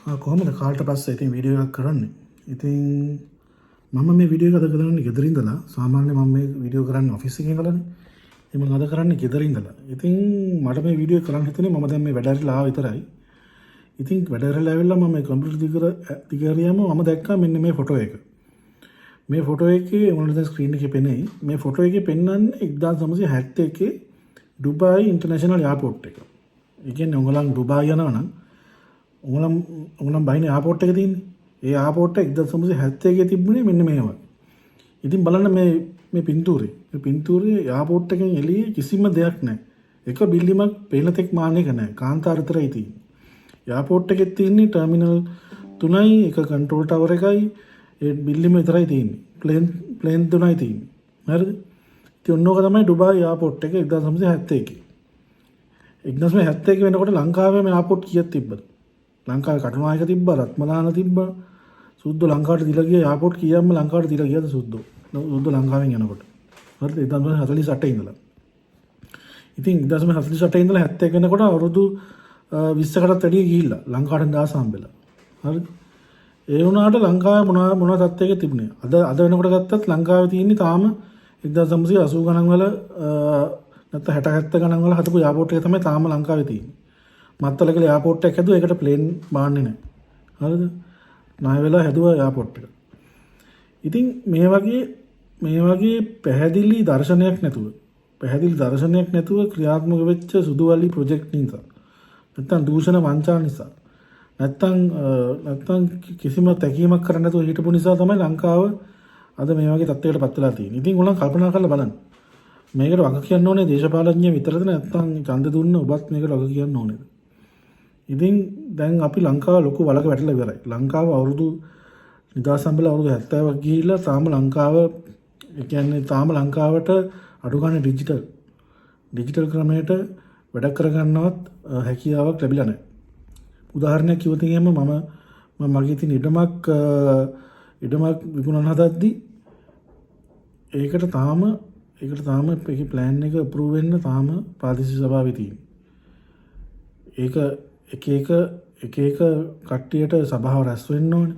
කොහොමද කාලට පස්සේ ඉතින් වීඩියෝ එකක් කරන්නේ. ඉතින් මම මේ වීඩියෝ එක අද කරන්නේ ගෙදර ඉඳලා. සාමාන්‍යයෙන් මම මේ වීඩියෝ කරන්නේ ඔෆිස් එකේ ඉඳලානේ. ඉතින් මම අද කරන්නේ ගෙදර ඉඳලා. ඉතින් මට මේ වීඩියෝ එක කරන්න හිතුනේ මම දැන් මේ වැඩ ඇරිලා ආව විතරයි. ඉතින් වැඩ ඇරිලා ඇවිල්ලා මම මේ කම්පියුටර් දිගරියම මම දැක්කා මෙන්න මේ ෆොටෝ එක. මේ ෆොටෝ එකේ ඔයාලට දැන් ස්ක්‍රීන් එකේ පෙනෙයි. මේ ෆොටෝ එකේ පෙන්වන්නේ 1971 ඩුබායි ඉන්ටර්නැෂනල් එයාපෝට් එක. ඒ කියන්නේ ඔයගොල්ලන් ඩුබායි යනවා නම් ඔගලම් බයින ආපෝට් එක තියන්නේ. ඒ ආපෝට් එක 1971 තිබුණේ මෙන්න මේව. ඉතින් බලන්න මේ පින්තූරේ. මේ පින්තූරේ ආපෝට් එකෙන් එළියේ කිසිම දෙයක් නැහැ. එක බිල්ඩිමක් පේන තෙක් මාන්නේක නැහැ. කාන්තාර විතරයි තියෙන්නේ. එයාපෝට් එකේ තියෙන්නේ ටර්මිනල් 3යි, එක කන්ට්‍රෝල් ටවර් එකයි, ඒ බිල්ඩිම විතරයි තියෙන්නේ. ප්ලේන් 3යි තියෙන්නේ. හරිද? ඉතින් ඔන්නෝක තමයි ඩුබායි එයාපෝට් එක 1971. 1971 වෙනකොට ලංකාවේ මේ එයාපෝට් කීයක් තිබ්බද? ලංකාවේ කටුනායක තිබ්බා, රත්මලාන තිබ්බා. සුද්දෝ ලංකාවට දීලා ගිය එයාපෝට් කීයක්ම ලංකාවට දීලා ගියද සුද්දෝ ලංකාවෙන් යනකොට. හරිද? 1948 ඉඳලා. ඉතින් 1948 ඉඳලා 71 වෙනකොට අවුරුදු 20කටත් වැඩිය ගිහිල්ලා ලංකාවට දාස හම්බෙලා. හරිද? ඒ වුණාට ලංකාවේ මොනවා තත්ත්වයක තිබුණේ. අද වෙනකොට ගත්තත් ලංකාවේ තියෙන්නේ තාම 1980 ගණන් වල නැත්නම් 60 70 ගණන් වල හදපු එයාපෝට් එක තමයි තාම ලංකාවේ තියෙන්නේ. මත්තලකල එයාපෝට් එකක් හැදුවා. ඒකට ප්ලේන් බාන්නේ නැහැ. හරිද? ණය වෙලා හැදුවා එයාපෝට් එක. ඉතින් මේ වගේ පැහැදිලි දර්ශනයක් නැතුව ක්‍රියාත්මක වෙච්ච සුදුවලි ප්‍රොජෙක්ට් නිසා නැත්තම් දූෂණ වංචා නිසා නැත්තම් කිසිම තැකීමක් කරන්න නැතුව හිටපු නිසා තමයි ලංකාව අද මේ වගේ තත්ත්වයකට පත් වෙලා තියෙන්නේ. ඉතින් උලන් කල්පනා කරලා බලන්න. මේකට වග කියන්න ඕනේ දේශපාලඥය විතරද නැත්නම් ඡන්ද දුන්න ඔබත් මේකට වග කියන්න ඕනේද? ඉතින් දැන් අපි ලංකාව ලොකු වලක වැටලා ඉවරයි. ලංකාව අවුරුදු නිදහස් සම්බල අවුරුදු 70ක් ගිහිල්ලා තාම ලංකාවට අඩු ගන්න ඩිජිටල් ක්‍රමයට වැඩ කරගන්නවත් හැකියාවක් ලැබිලා නැහැ. උදාහරණයක් කිව්වොත් එහෙම මම මගේ තියෙන ඉඩමක් විකුණන හදද්දි ඒකට තාම ඒකේ ප්ලෑන් එක අප්‍රූව් වෙන්න තාම ප්‍රාදේශීය සභාවේ තියෙන්නේ. ඒක එක එක කට්ටියට සභාව රැස් වෙන්න ඕනේ.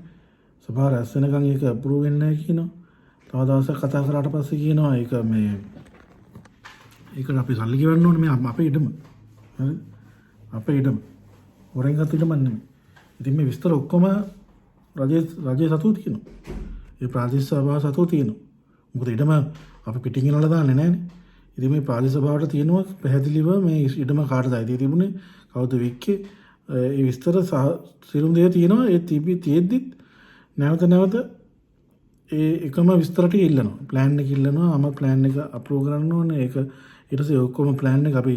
සභාව රැස් වෙනකන් ඒක අප්‍රූව් වෙන්නේ නැහැ කියනවා. තව දවසක් කතා කරාට පස්සේ කියනවා ඒකට අපි සල්ලි ගෙවන්න ඕනේ. මේ අපේ ඉඩම. හරි? අපේ ඉඩම. හොරෙන් ගත්ත ඉඩම නෙමෙයි. ඉතින් මේ විස්තර ඔක්කොම රජයේ සතුව තියෙනවා. ඒ ප්‍රාදේශීය සභාව සතුව තියෙනවා. මොකද ඉඩම අපි පිටින් ගෙනල්ලා දාන්නේ නැහැනේ. ඉතින් මේ ප්‍රාදේශීය සභාවට තියෙනවා පැහැදිලිව මේ ඉඩම කාටද අයිති තිබුණේ, කවුද වික්කේ, ඒ විස්තර සිරුම් දේ තියෙනවා. ඒ තියෙද්දිත් නැවත ඒ එකම විස්තර ටික ඉල්ලනවා. ප්ලෑන් එක ඉල්ලනවා. ප්ලෑන් එක අප්‍රූව් කරන්න ඕනේ. ඒක ඊට පස්සේ ඔක්කොම ප්ලෑන් එක අපි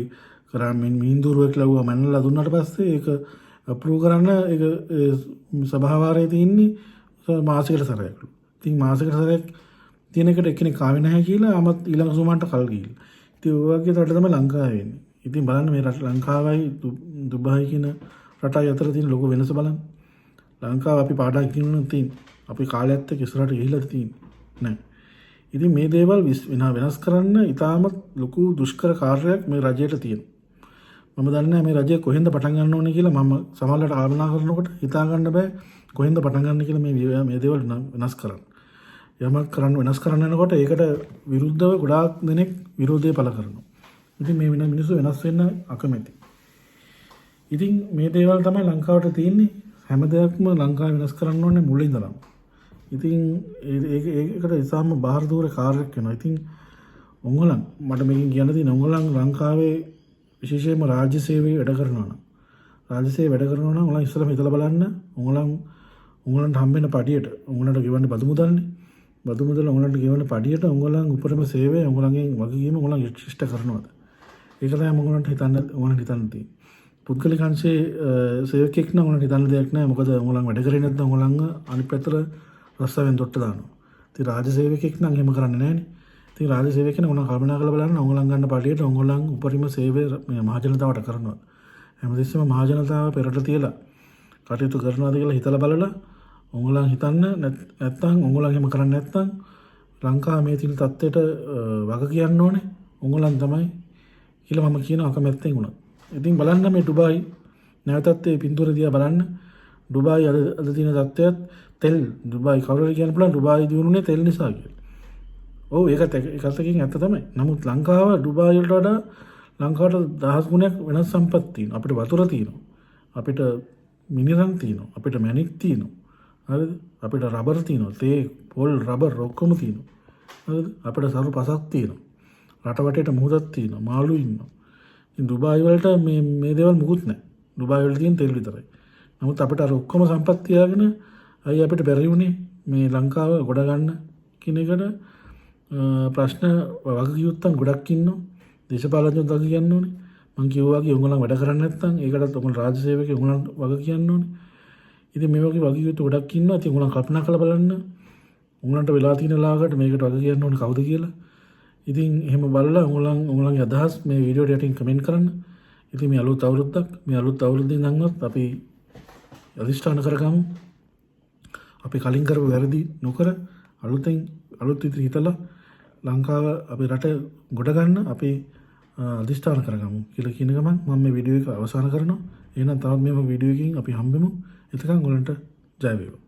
කරන්නේ මීන්දුරුවෙක් ලව්වා මැනලා දුන්නාට පස්සේ ඒක අප්‍රූව් කරන්න ඒක සභාවාරයේ තියෙන්නේ මාසෙකට සැරයක්ලු. ඉතින් මාසෙකට සැරයක් තියෙන එකට එක්කෙනෙක් ආවේ නැහැ කියලා ආමත් ඊළඟ සුමාන්ට කල් ගිහිල්ලා. ඉතින් ඔය වගේ රට තමයි ලංකාවේ වෙන්නේ. ඉතින් බලන්න මේ රට ලංකාවයි දුබායි කියන රටයි අතර තියෙන ලොකු වෙනස බලන්න. ලංකාව අපි පාඩම් කියන්න තියෙන. අපි කාලයත් එක්ක ඉස්සරහට ගිහිල්ලා තියෙන්නේ නැහැ. ඉතින් මේ දේවල් වෙනස් කරන්න ඉතාමත් ලොකු දුෂ්කර කාර්යයක් මේ රජයට තියෙනවා. මම දන්නේ මේ රජය කොහෙන්ද පටන් ගන්න ඕනේ කියලා. මම සමහරවිට ආරම්භ කරනකොට හිතා ගන්න බෑ කොහෙන්ද පටන් ගන්න කියලා මේ දේවල් වෙනස් කරන්න. යමක් වෙනස් කරන්න යනකොට ඒකට විරුද්ධව ගොඩාක් දෙනෙක් විරෝධය පළ කරනවා. ඉතින් මේ මිනිස්සු වෙනස් වෙන්න අකමැති. ඉතින් මේ දේවල් තමයි ලංකාවට තියෙන්නේ. හැම දෙයක්ම ලංකාව වෙනස් කරන්න ඕනේ මුලින් ඉඳලම. ඉතින් ඒකට ඉතාම බාහිර දූර කාර්යයක් වෙනවා. ඉතින් මට මේකෙන් කියන්න තියෙන ඔයගොල්ලන් ලංකාවේ විශේෂයෙන්ම රාජ්‍ය සේවයේ වැඩ කරනවා නම් ඔයගොල්ලන් ඉස්සෙල්ලාම හිතලා බලන්න ඔයගොල්ලන්ට හම්බෙන පඩියට ඔයගොල්ලන්ට ගෙවන්න බදු මුදල් ඔයගොල්ලන්ට ගෙවන්න පඩියට ඔයගොල්ලන් උපරිම සේවය ඔයගොල්ලන්ගෙන් වගකීම ඔයගොල්ලන් ඉෂ්ට කරනවාද? ඒක තමයි ඔයගොල්ලන්ට හිතන්න තියෙන්නේ. පුද්ගලික අංශයේ සේවකෙක් නම් ඔයගොල්ලන්ට හිතන්න දෙයක් නැහැ. මොකද ඔයගොල්ලන් වැඩ කරේ නැත්නම් ඔයගොල්ලන් අනිත් පැත්තට රස්සාවෙන් දොට්ට දානවා. ඉතින් රාජ්‍ය සේවකෙක් නම් එහෙම කරන්නේ නැහැනේ. ඉතින් රාජ්‍ය සේවකෙක් නම් ඔයගොල්ලන් කල්පනා කරලා බලන්න ඔයගොල්ලන් ගන්න පඩියට ඔයගොල්ලන් උපරිම සේවය මහජනතාවට කරනවා. හැමදෙස්සම මහජනතාව පෙරට තියලා කටයුතු කරනවාද කියලා හිතලා බලලා ඔයගොල්ලන් හිතන්න නැත්නම් ඔයගොල්ලන් එහෙම කරන්නේ නැත්නම් ලංකාව මේ තියෙන තත්ත්වයට වග කියන්න ඕනේ ඔයගොල්ලන් තමයි කියලා මම කියන අකමැත්තෙන් උනත්. ඉතින් බලන්න මේ ඩුබායි නැවතත් මේ පින්තූර දිහා බලන්න. ඩුබායි අද තියෙන තත්ත්වයත් තෙල් ඩුබායි කවුරුහරි කියන්න පුළුවන් ඩුබායි දිනුනේ තෙල් නිසා කියලා. ඔව් ඒකත් එකතකින් ඇත්ත තමයි. නමුත් ලංකාව ඩුබායි වලට වඩා ලංකාවට දහස් ගුණයක් වෙනස් සම්පත් තියෙනවා. අපිට වතුර තියෙනවා. අපිට මිනිරන් තියෙනවා. අපිට මැණික් තියෙනවා. හරිද? අපිට රබර් තියෙනවා. තේ, පොල්, රබර් ඔක්කොම තියෙනවා. හරිද? අපිට සරු පසක් තියෙනවා. රට වටේට මුහුදක් තියෙනවා. මාළු ඉන්නවා. ඉතින් ඩුබායි වලට මේ දේවල් මුකුත් නැහැ. ඩුබායි වල තියෙන තෙල් විතරයි. නමුත් අපිට අර ඔක්කොම සම්පත් තියාගෙන අයි අපිට බැරි වුණේ මේ ලංකාව ගොඩ ගන්න කියන එකට ප්‍රශ්න වගකියුත්තන් ගොඩක් ඉන්නවා. දේශපාලනඥයෝ වග කියන්න ඕනේ. මං කිව්වා වගේ උඹලා වැඩ කරන්නේ නැත්නම් ඒකටත් උඹලා රාජ්‍ය සේවකයෝ උඹලා වග කියන්න ඕනේ. ඉතින් මේ වගේ වගකියුතු ගොඩක් ඉන්නවා. ඉතින් උඹලා කල්පනා කරලා බලන්න උඹලන්ට වෙලා තියෙන ලාකට මේකට වග කියන්න ඕනේ කවුද කියලා. ඉතින් එහෙම බලලා උඹලන්ගේ අදහස් මේ වීඩියෝට යටින් කමෙන්ට් කරන්න. ඉතින් මේ අලුත් අවුරුද්දෙන් ඉඳන්වත් අපි අධිෂ්ඨාන කරගමු. අපි කලින් කරපු වැරදි නොකර අලුත් විදිහට හිතලා ලංකාව අපේ රට ගොඩ ගන්න අපි අධිෂ්ඨාන කරගමු කියලා කියන ගමන් මම මේ වීඩියෝ එක අවසන් කරනවා. එහෙනම් තවත් මේ වීඩියෝ එකකින් අපි හම්බෙමු. එතකන් ඔයගලන්ට ජය වේවා.